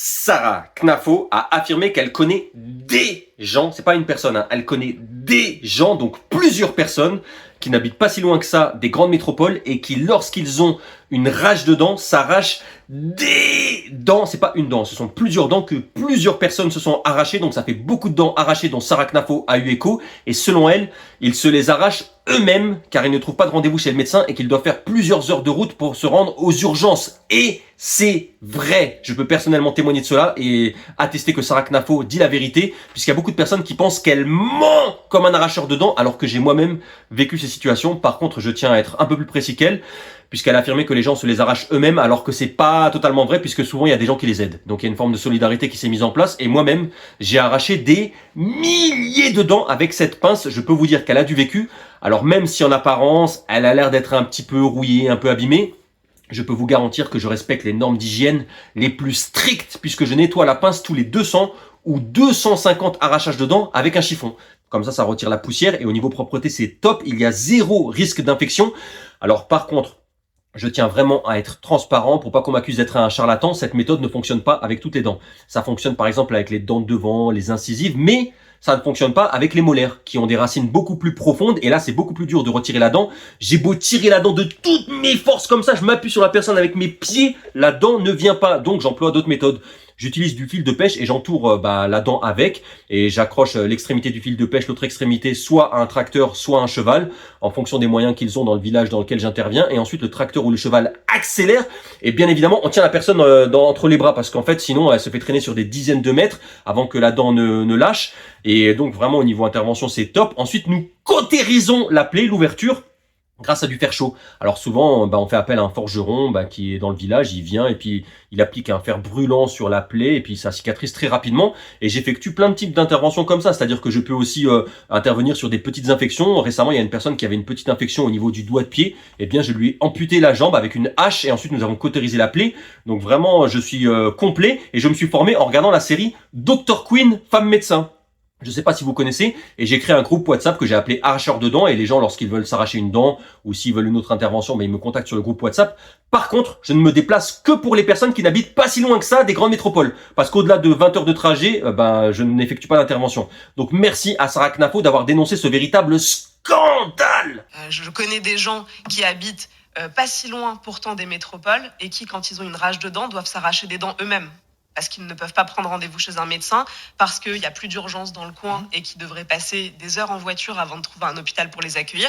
Sarah Knafo a affirmé qu'elle connaît des gens, c'est pas une personne, hein, elle connaît des gens, donc plusieurs personnes qui n'habitent pas si loin que ça des grandes métropoles et qui, lorsqu'ils ont une rage de dents, s'arrachent des dents. C'est pas une dent, ce sont plusieurs dents que plusieurs personnes se sont arrachées, donc ça fait beaucoup de dents arrachées dont Sarah Knafo a eu écho, et selon elle, ils se les arrachent eux-mêmes car ils ne trouvent pas de rendez-vous chez le médecin et qu'ils doivent faire plusieurs heures de route pour se rendre aux urgences. Et c'est vrai, je peux personnellement témoigner de cela et attester que Sarah Knafo dit la vérité, puisqu'il y a beaucoup de personnes qui pensent qu'elle ment comme un arracheur de dents, alors que j'ai moi-même vécu ces situations. Par contre, je tiens à être un peu plus précis qu'elle, puisqu'elle a affirmé que les gens se les arrachent eux-mêmes, alors que c'est pas totalement vrai, puisque souvent il y a des gens qui les aident. Donc il y a une forme de solidarité qui s'est mise en place, et moi-même, j'ai arraché des milliers de dents avec cette pince. Je peux vous dire qu'elle a du vécu. Alors même si en apparence, elle a l'air d'être un petit peu rouillée, un peu abîmée, je peux vous garantir que je respecte les normes d'hygiène les plus strictes, puisque je nettoie la pince tous les 200 ou 250 arrachages de dents avec un chiffon. Comme ça retire la poussière, et au niveau propreté, c'est top. Il y a zéro risque d'infection. Alors par contre, je tiens vraiment à être transparent pour pas qu'on m'accuse d'être un charlatan. Cette méthode ne fonctionne pas avec toutes les dents. Ça fonctionne par exemple avec les dents de devant, les incisives, mais ça ne fonctionne pas avec les molaires qui ont des racines beaucoup plus profondes, et là c'est beaucoup plus dur de retirer la dent. J'ai beau tirer la dent de toutes mes forces comme ça, je m'appuie sur la personne avec mes pieds, la dent ne vient pas, donc j'emploie d'autres méthodes. J'utilise du fil de pêche et j'entoure la dent avec, et j'accroche l'extrémité du fil de pêche, l'autre extrémité soit à un tracteur, soit à un cheval, en fonction des moyens qu'ils ont dans le village dans lequel j'interviens. Et ensuite le tracteur ou le cheval accélère, et bien évidemment on tient la personne entre les bras, parce qu'en fait sinon elle se fait traîner sur des dizaines de mètres avant que la dent ne lâche. Et donc vraiment au niveau intervention c'est top. Ensuite nous cautérisons la plaie, l'ouverture, grâce à du fer chaud. Alors souvent, on fait appel à un forgeron qui est dans le village, il vient et puis il applique un fer brûlant sur la plaie et puis ça cicatrise très rapidement. Et j'effectue plein de types d'interventions comme ça, c'est-à-dire que je peux aussi intervenir sur des petites infections. Récemment, il y a une personne qui avait une petite infection au niveau du doigt de pied. Eh bien, je lui ai amputé la jambe avec une hache et ensuite nous avons cautérisé la plaie. Donc vraiment, je suis complet, et je me suis formé en regardant la série Dr Queen, femme médecin. Je sais pas si vous connaissez, et j'ai créé un groupe WhatsApp que j'ai appelé Arracheur de dents, et les gens, lorsqu'ils veulent s'arracher une dent ou s'ils veulent une autre intervention, ils me contactent sur le groupe WhatsApp. Par contre, je ne me déplace que pour les personnes qui n'habitent pas si loin que ça des grandes métropoles, parce qu'au-delà de 20 heures de trajet, je n'effectue pas d'intervention. Donc merci à Sarah Knafo d'avoir dénoncé ce véritable scandale. Je connais des gens qui habitent pas si loin pourtant des métropoles et qui, quand ils ont une rage de dents, doivent s'arracher des dents eux-mêmes, parce qu'ils ne peuvent pas prendre rendez-vous chez un médecin, parce qu'il n'y a plus d'urgence dans le coin et qu'ils devraient passer des heures en voiture avant de trouver un hôpital pour les accueillir.